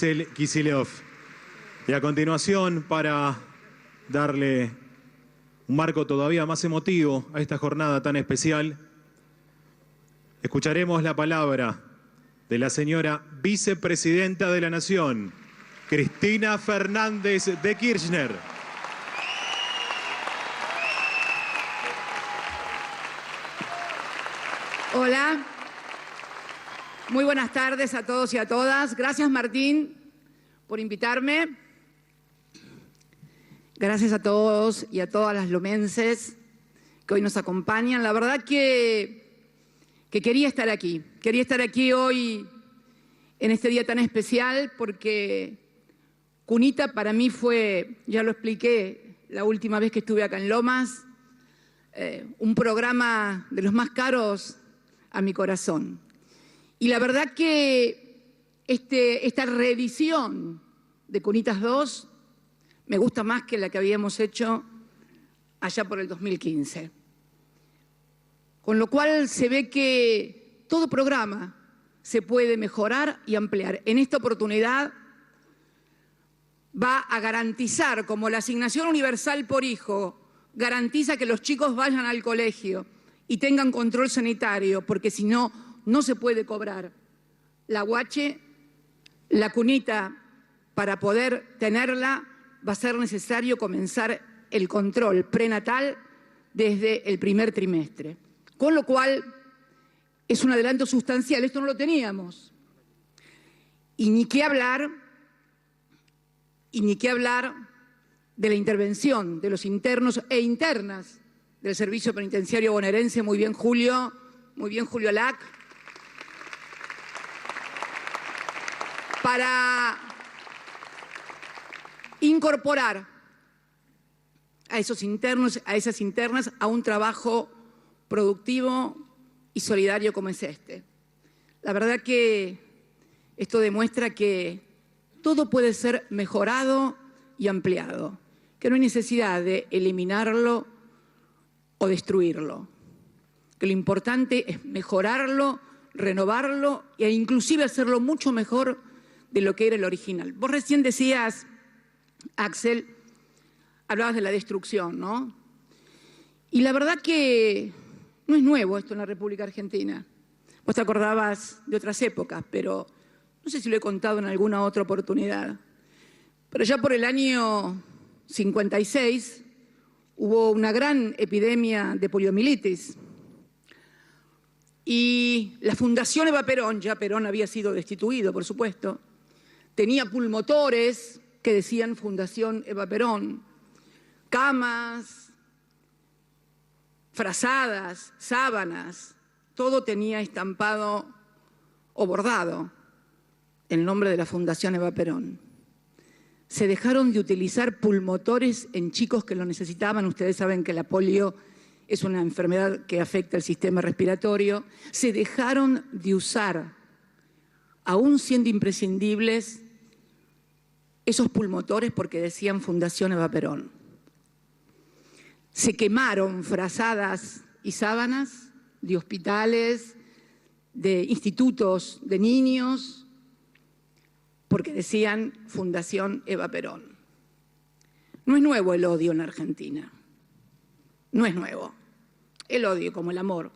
Axel Kicillof. Y a continuación, para darle un marco todavía más emotivo a esta jornada tan especial, escucharemos la palabra de la señora vicepresidenta de la Nación, Cristina Fernández de Kirchner. Hola, muy buenas tardes a todos y a todas. Gracias, Martín, por invitarme. Gracias a todos y a todas las lomenses que hoy nos acompañan. La verdad que quería estar aquí. Quería estar aquí hoy en este día tan especial porque Cunita para mí fue, ya lo expliqué la última vez que estuve acá en Lomas, un programa de los más caros a mi corazón. Y la verdad que esta reedición de Cunitas 2 me gusta más que la que habíamos hecho allá por el 2015. Con lo cual se ve que todo programa se puede mejorar y ampliar. En esta oportunidad va a garantizar, como la asignación universal por hijo garantiza que los chicos vayan al colegio y tengan control sanitario, porque si no, no se puede cobrar la guache, la cunita, para poder tenerla, va a ser necesario comenzar el control prenatal desde el primer trimestre. Con lo cual, es un adelanto sustancial, esto no lo teníamos. Y ni qué hablar de la intervención de los internos e internas del Servicio Penitenciario Bonaerense. Muy bien, Julio Lac, para incorporar a esos internos, a esas internas, a un trabajo productivo y solidario como es este. La verdad que esto demuestra que todo puede ser mejorado y ampliado, que no hay necesidad de eliminarlo o destruirlo, que lo importante es mejorarlo, renovarlo e inclusive hacerlo mucho mejor de lo que era el original. Vos recién decías, Axel, hablabas de la destrucción, ¿no? Y la verdad que no es nuevo esto en la República Argentina. Vos te acordabas de otras épocas, pero no sé si lo he contado en alguna otra oportunidad. Pero ya por el año 56 hubo una gran epidemia de poliomielitis. Y la Fundación Eva Perón, ya Perón había sido destituido, por supuesto, tenía pulmotores que decían Fundación Eva Perón, camas, frazadas, sábanas, todo tenía estampado o bordado el nombre de la Fundación Eva Perón. Se dejaron de utilizar pulmotores en chicos que lo necesitaban. Ustedes saben que la polio es una enfermedad que afecta el sistema respiratorio. Se dejaron de usar, aún siendo imprescindibles, esos pulmotores porque decían Fundación Eva Perón. Se quemaron frazadas y sábanas de hospitales, de institutos de niños, porque decían Fundación Eva Perón. No es nuevo el odio en la Argentina. No es nuevo. El odio, como el amor,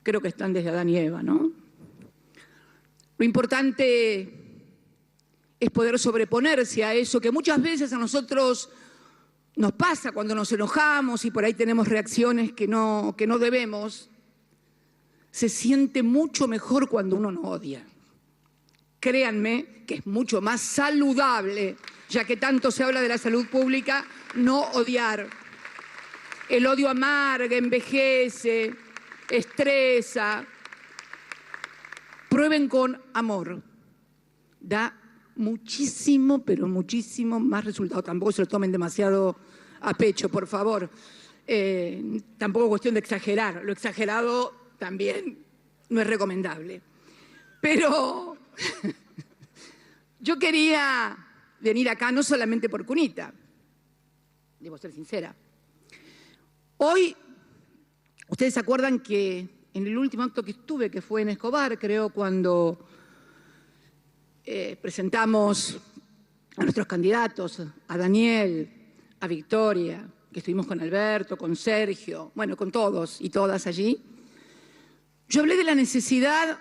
creo que están desde Adán y Eva, ¿no? Lo importante es poder sobreponerse a eso que muchas veces a nosotros nos pasa cuando nos enojamos y por ahí tenemos reacciones que no debemos. Se siente mucho mejor cuando uno no odia. Créanme que es mucho más saludable, ya que tanto se habla de la salud pública, no odiar. El odio amarga, envejece, estresa. Prueben con amor. Da muchísimo, pero muchísimo más resultado. Tampoco se lo tomen demasiado a pecho, por favor. Tampoco es cuestión de exagerar. Lo exagerado también no es recomendable. Pero yo quería venir acá no solamente por Cunita, debo ser sincera. Hoy, ustedes se acuerdan que en el último acto que estuve, que fue en Escobar, creo, cuando presentamos a nuestros candidatos, a Daniel, a Victoria, que estuvimos con Alberto, con Sergio, bueno, con todos y todas allí, yo hablé de la necesidad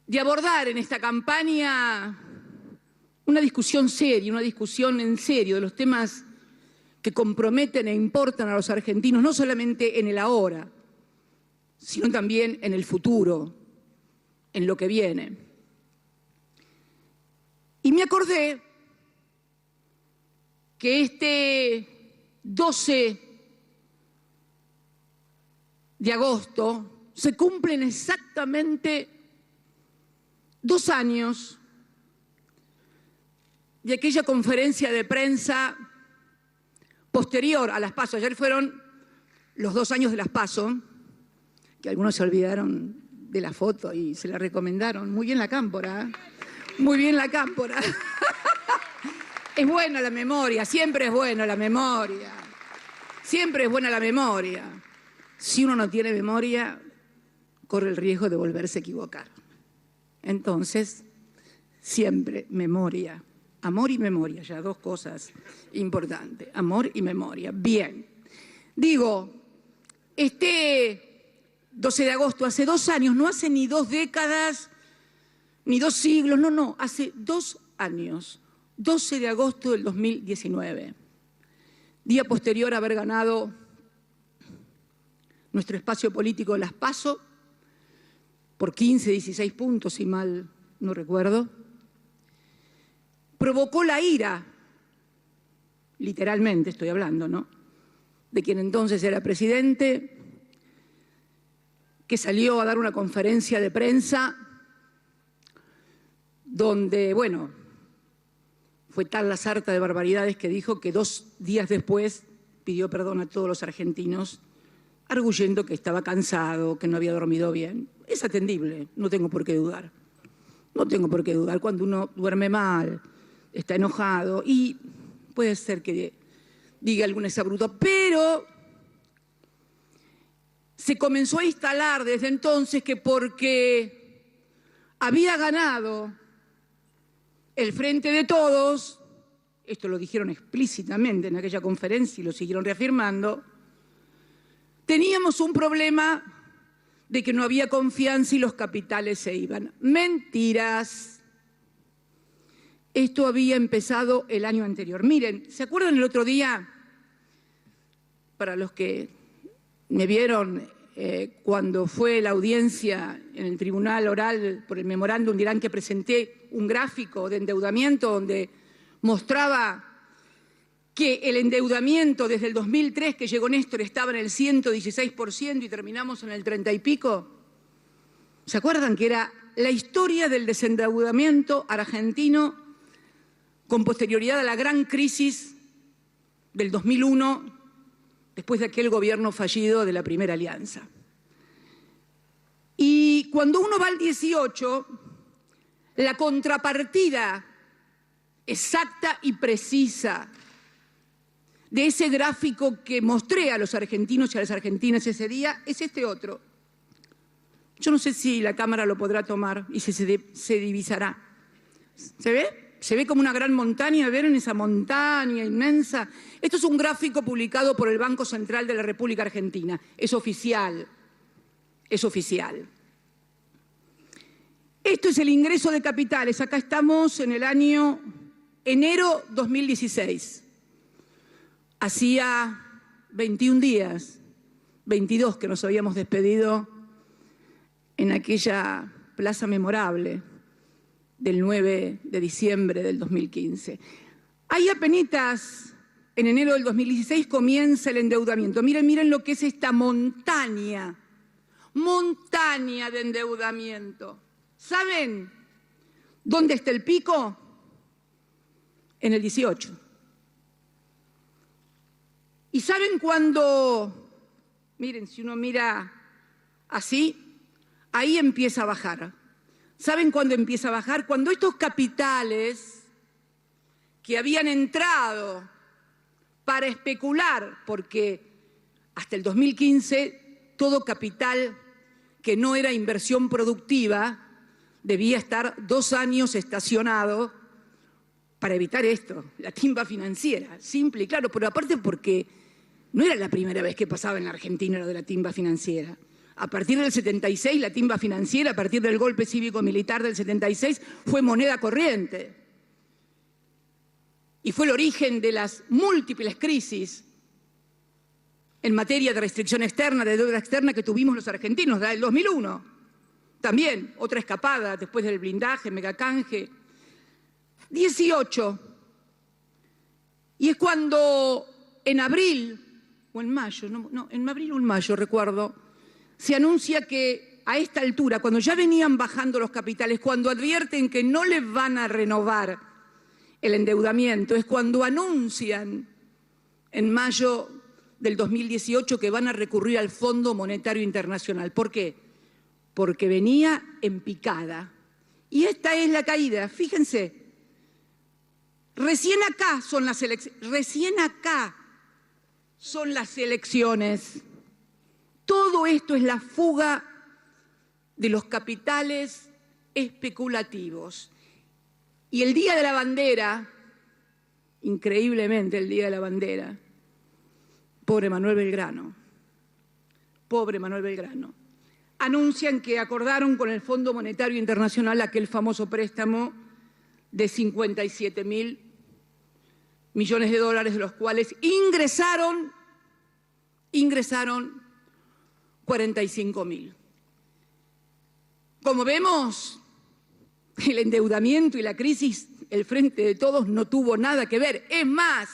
de abordar en esta campaña una discusión seria, una discusión en serio de los temas que comprometen e importan a los argentinos, no solamente en el ahora, sino también en el futuro, en lo que viene. Y me acordé que este 12 de agosto se cumplen exactamente 2 años de aquella conferencia de prensa posterior a las PASO. Ayer fueron los 2 años de las PASO, que algunos se olvidaron de la foto y se la recomendaron. Muy bien la cámpora, ¿eh? Muy bien la cámpora. Es buena la memoria, siempre es buena la memoria. Siempre es buena la memoria. Si uno no tiene memoria, corre el riesgo de volverse a equivocar. Entonces, siempre memoria. Amor y memoria, ya 2 cosas importantes. Amor y memoria. Bien. Digo, este 12 de agosto, hace 2 años, no hace ni 2 décadas, ni 2 siglos, no, hace 2 años. 12 de agosto del 2019. Día posterior a haber ganado nuestro espacio político Las PASO por 15, 16 puntos, si mal no recuerdo. Provocó la ira, literalmente estoy hablando, ¿no?, de quien entonces era presidente, que salió a dar una conferencia de prensa donde, bueno, fue tal la sarta de barbaridades que dijo que 2 días después pidió perdón a todos los argentinos, arguyendo que estaba cansado, que no había dormido bien. Es atendible, no tengo por qué dudar. No tengo por qué dudar cuando uno duerme mal, está enojado y puede ser que diga algún exabrupto, pero se comenzó a instalar desde entonces que porque había ganado el Frente de Todos, esto lo dijeron explícitamente en aquella conferencia y lo siguieron reafirmando, teníamos un problema de que no había confianza y los capitales se iban. Mentiras. Esto había empezado el año anterior. Miren, ¿se acuerdan el otro día? Para los que me vieron cuando fue la audiencia en el tribunal oral por el memorándum, dirán que presenté un gráfico de endeudamiento donde mostraba que el endeudamiento desde el 2003, que llegó Néstor, estaba en el 116% y terminamos en el 30 y pico. ¿Se acuerdan que era la historia del desendeudamiento argentino con posterioridad a la gran crisis del 2001, después de aquel gobierno fallido de la Primera Alianza? Y cuando uno va al 18, la contrapartida exacta y precisa de ese gráfico que mostré a los argentinos y a las argentinas ese día es este otro. Yo no sé si la cámara lo podrá tomar y si se divisará. ¿Se ve? Se ve como una gran montaña, ¿ven esa montaña inmensa? Esto es un gráfico publicado por el Banco Central de la República Argentina. Es oficial. Es oficial. Esto es el ingreso de capitales. Acá estamos en el año enero 2016. Hacía 21 días, 22 que nos habíamos despedido en aquella plaza memorable del 9 de diciembre del 2015. Ahí apenitas, en enero del 2016, comienza el endeudamiento. Miren lo que es esta montaña de endeudamiento. ¿Saben dónde está el pico? En el 18. ¿Y saben cuándo? Miren, si uno mira así, ahí empieza a bajar. ¿Saben cuándo empieza a bajar? Cuando estos capitales que habían entrado para especular, porque hasta el 2015 todo capital que no era inversión productiva debía estar 2 años estacionado para evitar esto, la timba financiera, simple y claro, pero aparte porque no era la primera vez que pasaba en la Argentina lo de la timba financiera. A partir del 76, la timba financiera, a partir del golpe cívico-militar del 76, fue moneda corriente. Y fue el origen de las múltiples crisis en materia de restricción externa, de deuda externa que tuvimos los argentinos, desde el 2001. También otra escapada después del blindaje, megacanje. 18. Y es cuando en abril, o en mayo, en abril o en mayo recuerdo, se anuncia que a esta altura, cuando ya venían bajando los capitales, cuando advierten que no les van a renovar el endeudamiento, es cuando anuncian en mayo del 2018 que van a recurrir al Fondo Monetario Internacional. ¿Por qué? Porque venía en picada. Y esta es la caída, fíjense. Recién acá son las elecciones. Todo esto es la fuga de los capitales especulativos. Y el Día de la Bandera, increíblemente el Día de la Bandera, pobre Manuel Belgrano, anuncian que acordaron con el Fondo Monetario Internacional aquel famoso préstamo de 57.000 millones de dólares, de los cuales ingresaron 45.000. Como vemos, el endeudamiento y la crisis, el Frente de Todos no tuvo nada que ver. Es más,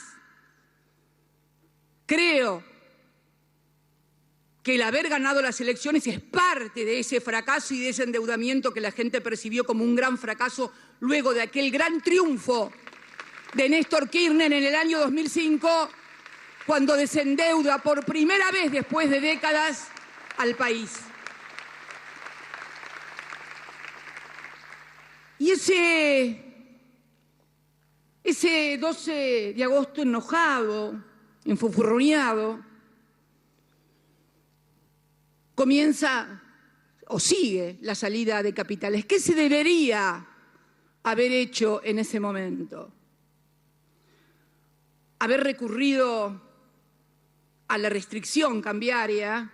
creo que el haber ganado las elecciones es parte de ese fracaso y de ese endeudamiento que la gente percibió como un gran fracaso luego de aquel gran triunfo de Néstor Kirchner en el año 2005, cuando desendeuda por primera vez después de décadas al país. Y ese 12 de agosto enojado, enfurruñado, comienza o sigue la salida de capitales. ¿Qué se debería haber hecho en ese momento? Haber recurrido a la restricción cambiaria,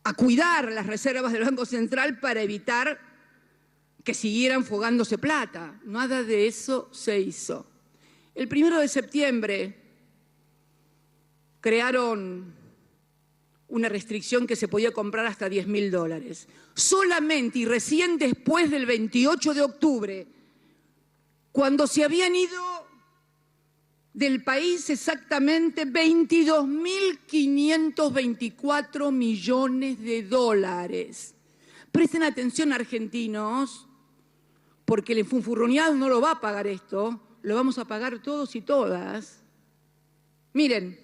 a cuidar las reservas del Banco Central para evitar que siguieran fugándose plata. Nada de eso se hizo. El 1 de septiembre crearon una restricción que se podía comprar hasta $10.000. Solamente y recién después del 28 de octubre, cuando se habían ido del país exactamente 22.524 millones de dólares. Presten atención, argentinos, porque el enfunfurroneado no lo va a pagar esto, lo vamos a pagar todos y todas. Miren,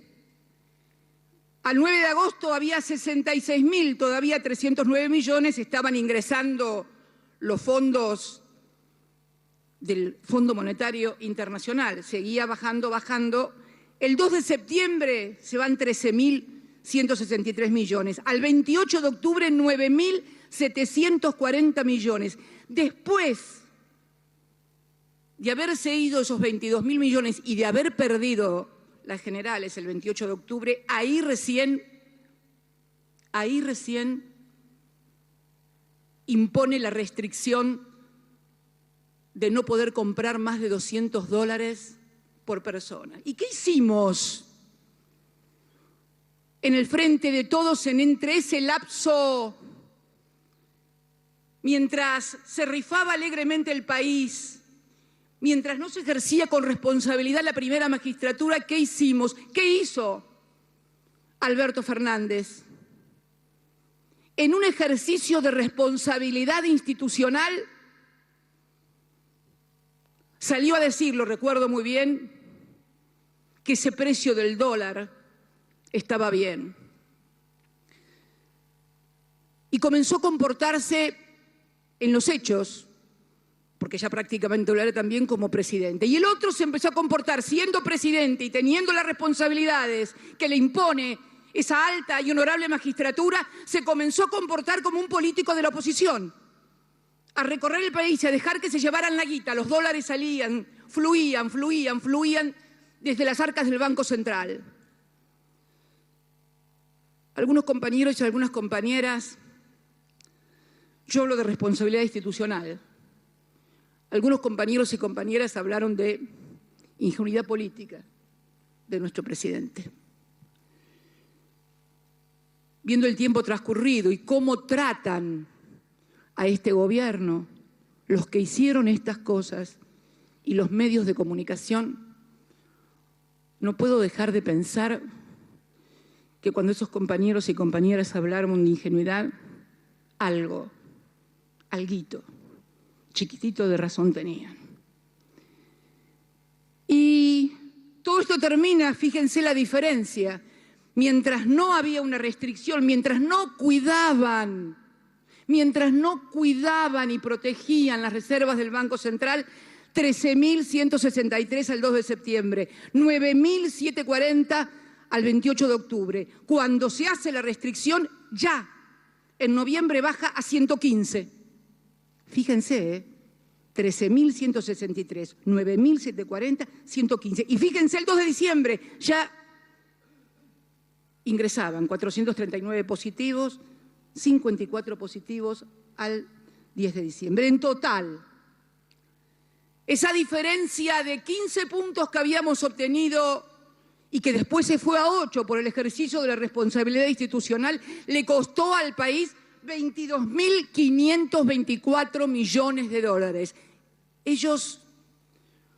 al 9 de agosto había 66.000, todavía 309 millones, estaban ingresando los fondos del Fondo Monetario Internacional. Seguía bajando. El 2 de septiembre se van 13.163 millones. Al 28 de octubre, 9.740 millones. Después de haberse ido esos 22.000 millones y de haber perdido las generales el 28 de octubre, ahí recién impone la restricción de no poder comprar más de $200 por persona. ¿Y qué hicimos en el Frente de Todos entre ese lapso, mientras se rifaba alegremente el país, mientras no se ejercía con responsabilidad la primera magistratura? ¿Qué hicimos? ¿Qué hizo Alberto Fernández? En un ejercicio de responsabilidad institucional, salió a decir, lo recuerdo muy bien, que ese precio del dólar estaba bien. Y comenzó a comportarse en los hechos, porque ya prácticamente lo haré también como presidente. Y el otro se empezó a comportar siendo presidente y teniendo las responsabilidades que le impone esa alta y honorable magistratura, se comenzó a comportar como un político de la oposición. a recorrer el país y a dejar que se llevaran la guita. Los dólares salían, fluían desde las arcas del Banco Central. Algunos compañeros y algunas compañeras, yo hablo de responsabilidad institucional. Algunos compañeros y compañeras hablaron de ingenuidad política de nuestro presidente. Viendo el tiempo transcurrido y cómo tratan a este gobierno, los que hicieron estas cosas y los medios de comunicación, no puedo dejar de pensar que cuando esos compañeros y compañeras hablaron de ingenuidad, alguito, chiquitito de razón tenían. Y todo esto termina, fíjense la diferencia, mientras no había una restricción, mientras no cuidaban y protegían las reservas del Banco Central, 13.163 al 2 de septiembre, 9.740 al 28 de octubre. Cuando se hace la restricción, ya en noviembre baja a 115. Fíjense, 13.163, 9.740, 115. Y fíjense, el 2 de diciembre ya ingresaban 439 positivos, 54 positivos al 10 de diciembre. En total, esa diferencia de 15 puntos que habíamos obtenido y que después se fue a 8 por el ejercicio de la responsabilidad institucional, le costó al país 22.524 millones de dólares. Ellos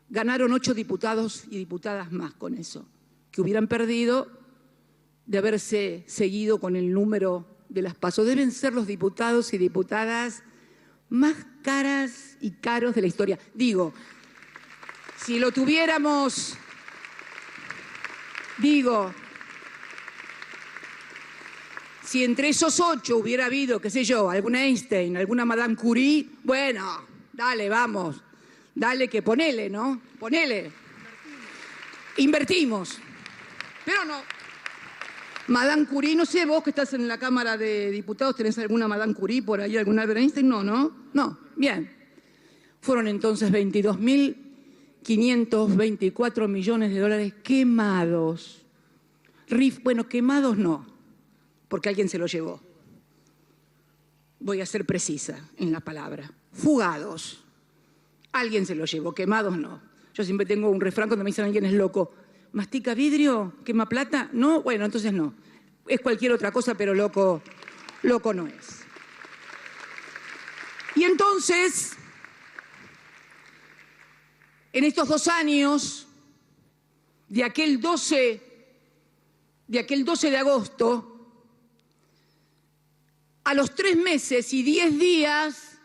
ganaron 8 diputados y diputadas más con eso, que hubieran perdido de haberse seguido con el número de las PASO. Deben ser los diputados y diputadas más caras y caros de la historia. Digo, si lo tuviéramos, si entre esos 8 hubiera habido, qué sé yo, alguna Einstein, alguna Madame Curie, bueno, dale, vamos, dale que ponele, ¿no? Ponele. Invertimos. Pero no. Madame Curie, no sé, vos que estás en la Cámara de Diputados, ¿tenés alguna Madame Curie por ahí, algún Albert Einstein? No, bien. Fueron entonces 22.524 millones de dólares quemados. Bueno, quemados no, porque alguien se los llevó. Voy a ser precisa en la palabra. Fugados. Alguien se los llevó, quemados no. Yo siempre tengo un refrán cuando me dicen alguien es loco. ¿Mastica vidrio? ¿Quema plata? No, bueno, entonces no. Es cualquier otra cosa, pero loco no es. Y entonces, en estos 2 años, de aquel 12 de agosto, a los 3 meses y 10 días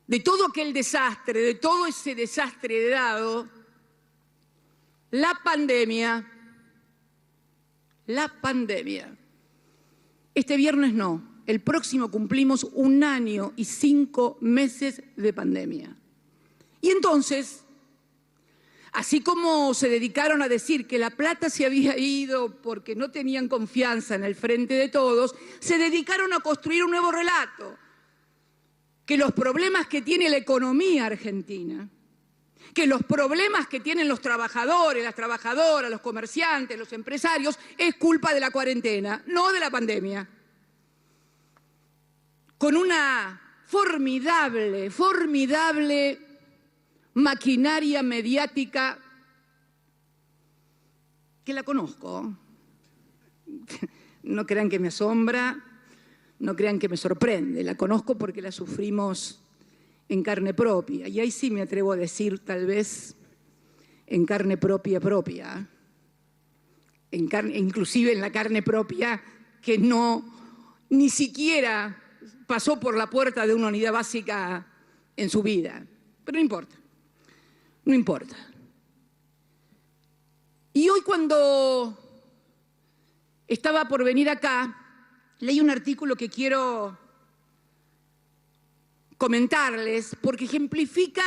de todo aquel desastre, de todo ese desastre dado, la pandemia. Este viernes no, el próximo cumplimos 1 año y 5 meses de pandemia. Y entonces, así como se dedicaron a decir que la plata se había ido porque no tenían confianza en el frente de todos, se dedicaron a construir un nuevo relato, que los problemas que tiene la economía argentina, que los problemas que tienen los trabajadores, las trabajadoras, los comerciantes, los empresarios, es culpa de la cuarentena, no de la pandemia. Con una formidable maquinaria mediática que la conozco. No crean que me asombra, no crean que me sorprende, la conozco porque la sufrimos en carne propia, y ahí sí me atrevo a decir, tal vez, en carne propia, inclusive en la carne propia que ni siquiera pasó por la puerta de una unidad básica en su vida. Pero no importa. Y hoy, cuando estaba por venir acá, leí un artículo que quiero comentarles, porque ejemplifica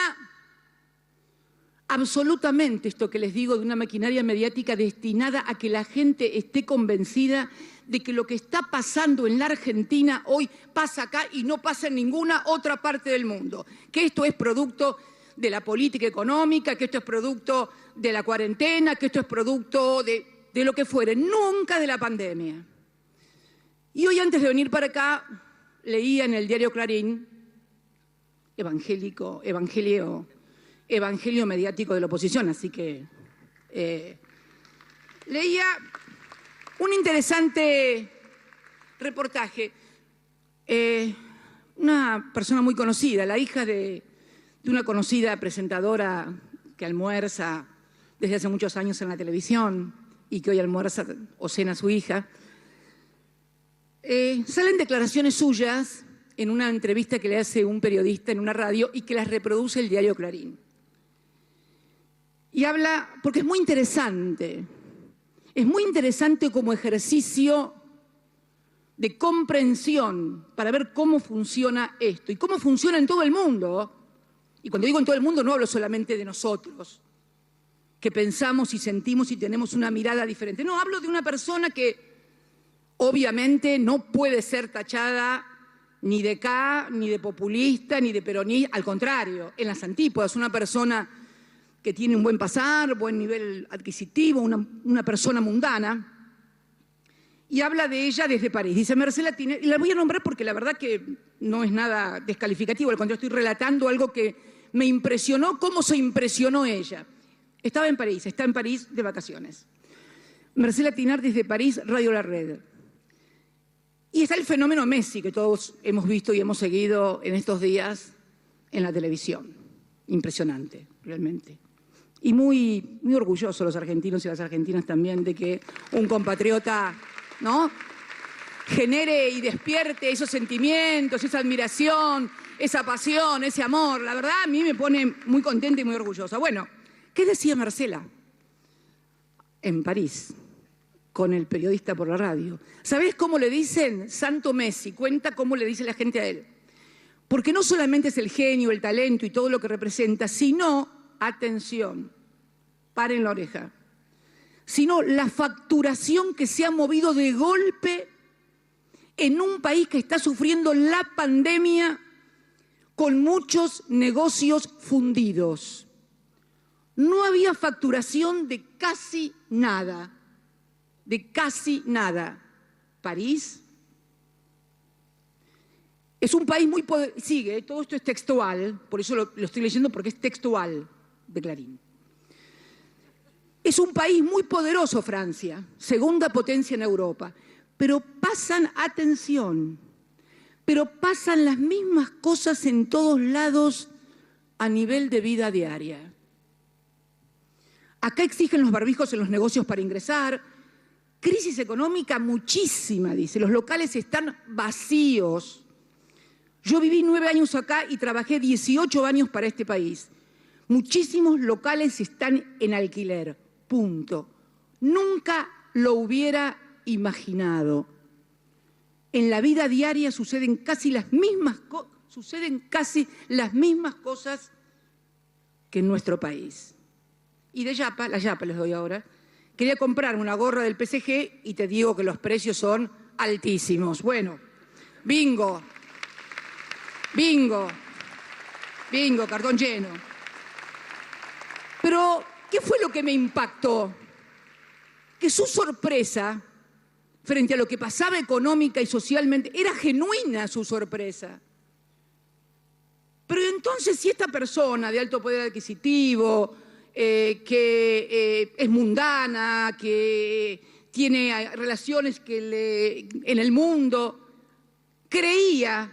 absolutamente esto que les digo de una maquinaria mediática destinada a que la gente esté convencida de que lo que está pasando en la Argentina hoy pasa acá y no pasa en ninguna otra parte del mundo. Que esto es producto de la política económica, que esto es producto de la cuarentena, que esto es producto de lo que fuere, nunca de la pandemia. Y hoy, antes de venir para acá, leía en el diario Clarín, evangelio mediático de la oposición, así que leía un interesante reportaje. Una persona muy conocida, la hija de una conocida presentadora que almuerza desde hace muchos años en la televisión y que hoy almuerza o cena a su hija. Salen declaraciones suyas en una entrevista que le hace un periodista en una radio y que las reproduce el diario Clarín. Y habla, porque es muy interesante como ejercicio de comprensión para ver cómo funciona esto y cómo funciona en todo el mundo. Y cuando digo en todo el mundo no hablo solamente de nosotros, que pensamos y sentimos y tenemos una mirada diferente. No, hablo de una persona que obviamente no puede ser tachada ni de acá, ni de populista, ni de peronista. Al contrario, en las antípodas, una persona que tiene un buen pasar, buen nivel adquisitivo, una persona mundana. Y habla de ella desde París. Dice Marcela Tiner, y la voy a nombrar porque la verdad que no es nada descalificativo, al contrario, estoy relatando algo que me impresionó, cómo se impresionó ella. Está en París de vacaciones. Marcela Tiner desde París, Radio La Red. Y está el fenómeno Messi, que todos hemos visto y hemos seguido en estos días en la televisión. Impresionante, realmente. Y muy, muy orgullosos los argentinos y las argentinas también de que un compatriota, ¿no?, genere y despierte esos sentimientos, esa admiración, esa pasión, ese amor. La verdad, a mí me pone muy contenta y muy orgullosa. Bueno, ¿qué decía Marcela en París con el periodista por la radio? ¿Sabés cómo le dicen? Santo Messi. Cuenta cómo le dice la gente a él. Porque no solamente es el genio, el talento y todo lo que representa, sino, atención, paren la oreja, sino la facturación que se ha movido de golpe en un país que está sufriendo la pandemia con muchos negocios fundidos. No había facturación de casi nada, París es un país muy poderoso. Sigue, todo esto es textual, por eso lo estoy leyendo porque es textual de Clarín. Es un país muy poderoso, Francia, segunda potencia en Europa. Pero pasan, atención, pasan las mismas cosas en todos lados a nivel de vida diaria. Acá exigen los barbijos en los negocios para ingresar. Crisis económica muchísima, dice. Los locales están vacíos. Yo viví 9 años acá y trabajé 18 años para este país. Muchísimos locales están en alquiler. Punto. Nunca lo hubiera imaginado. En la vida diaria suceden casi las mismas cosas que en nuestro país. Y de Yapa, la Yapa les doy ahora, quería comprarme una gorra del PSG y te digo que los precios son altísimos. Bueno, bingo, cartón lleno. Pero, ¿qué fue lo que me impactó? Que su sorpresa frente a lo que pasaba económica y socialmente, era genuina su sorpresa. Pero entonces, si esta persona de alto poder adquisitivo, que es mundana, que tiene relaciones en el mundo, creía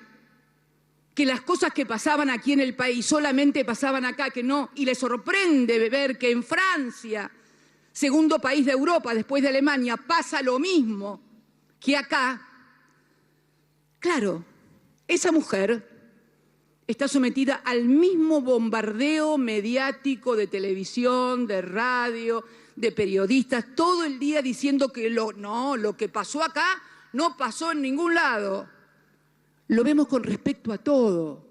que las cosas que pasaban aquí en el país solamente pasaban acá, que no, y le sorprende ver que en Francia, segundo país de Europa después de Alemania, pasa lo mismo que acá. Claro, esa mujer está sometida al mismo bombardeo mediático de televisión, de radio, de periodistas, todo el día diciendo que lo que pasó acá no pasó en ningún lado. Lo vemos con respecto a todo,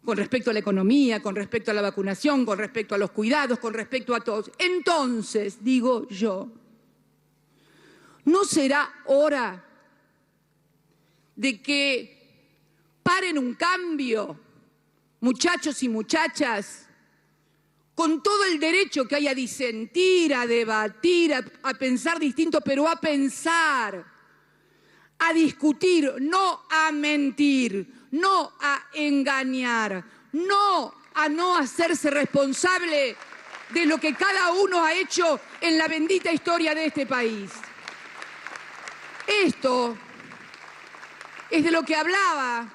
con respecto a la economía, con respecto a la vacunación, con respecto a los cuidados, con respecto a todos. Entonces, digo yo, ¿No será hora de que paren un cambio, muchachos y muchachas, con todo el derecho que hay a disentir, a debatir, a pensar distinto, pero a pensar, a discutir, no a mentir, no a engañar, no a no hacerse responsable de lo que cada uno ha hecho en la bendita historia de este país? Esto es de lo que hablaba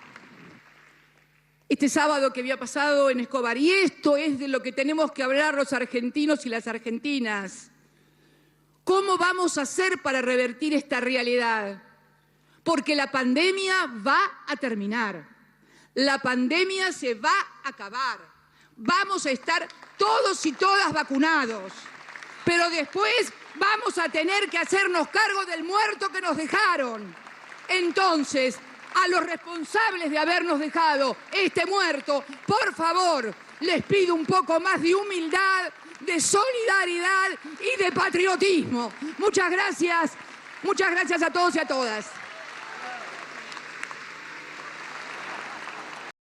este sábado que había pasado en Escobar, y esto es de lo que tenemos que hablar los argentinos y las argentinas. ¿Cómo vamos a hacer para revertir esta realidad? Porque la pandemia va a terminar, la pandemia se va a acabar, vamos a estar todos y todas vacunados, pero después vamos a tener que hacernos cargo del muerto que nos dejaron. Entonces, a los responsables de habernos dejado este muerto, por favor, les pido un poco más de humildad, de solidaridad y de patriotismo. Muchas gracias a todos y a todas.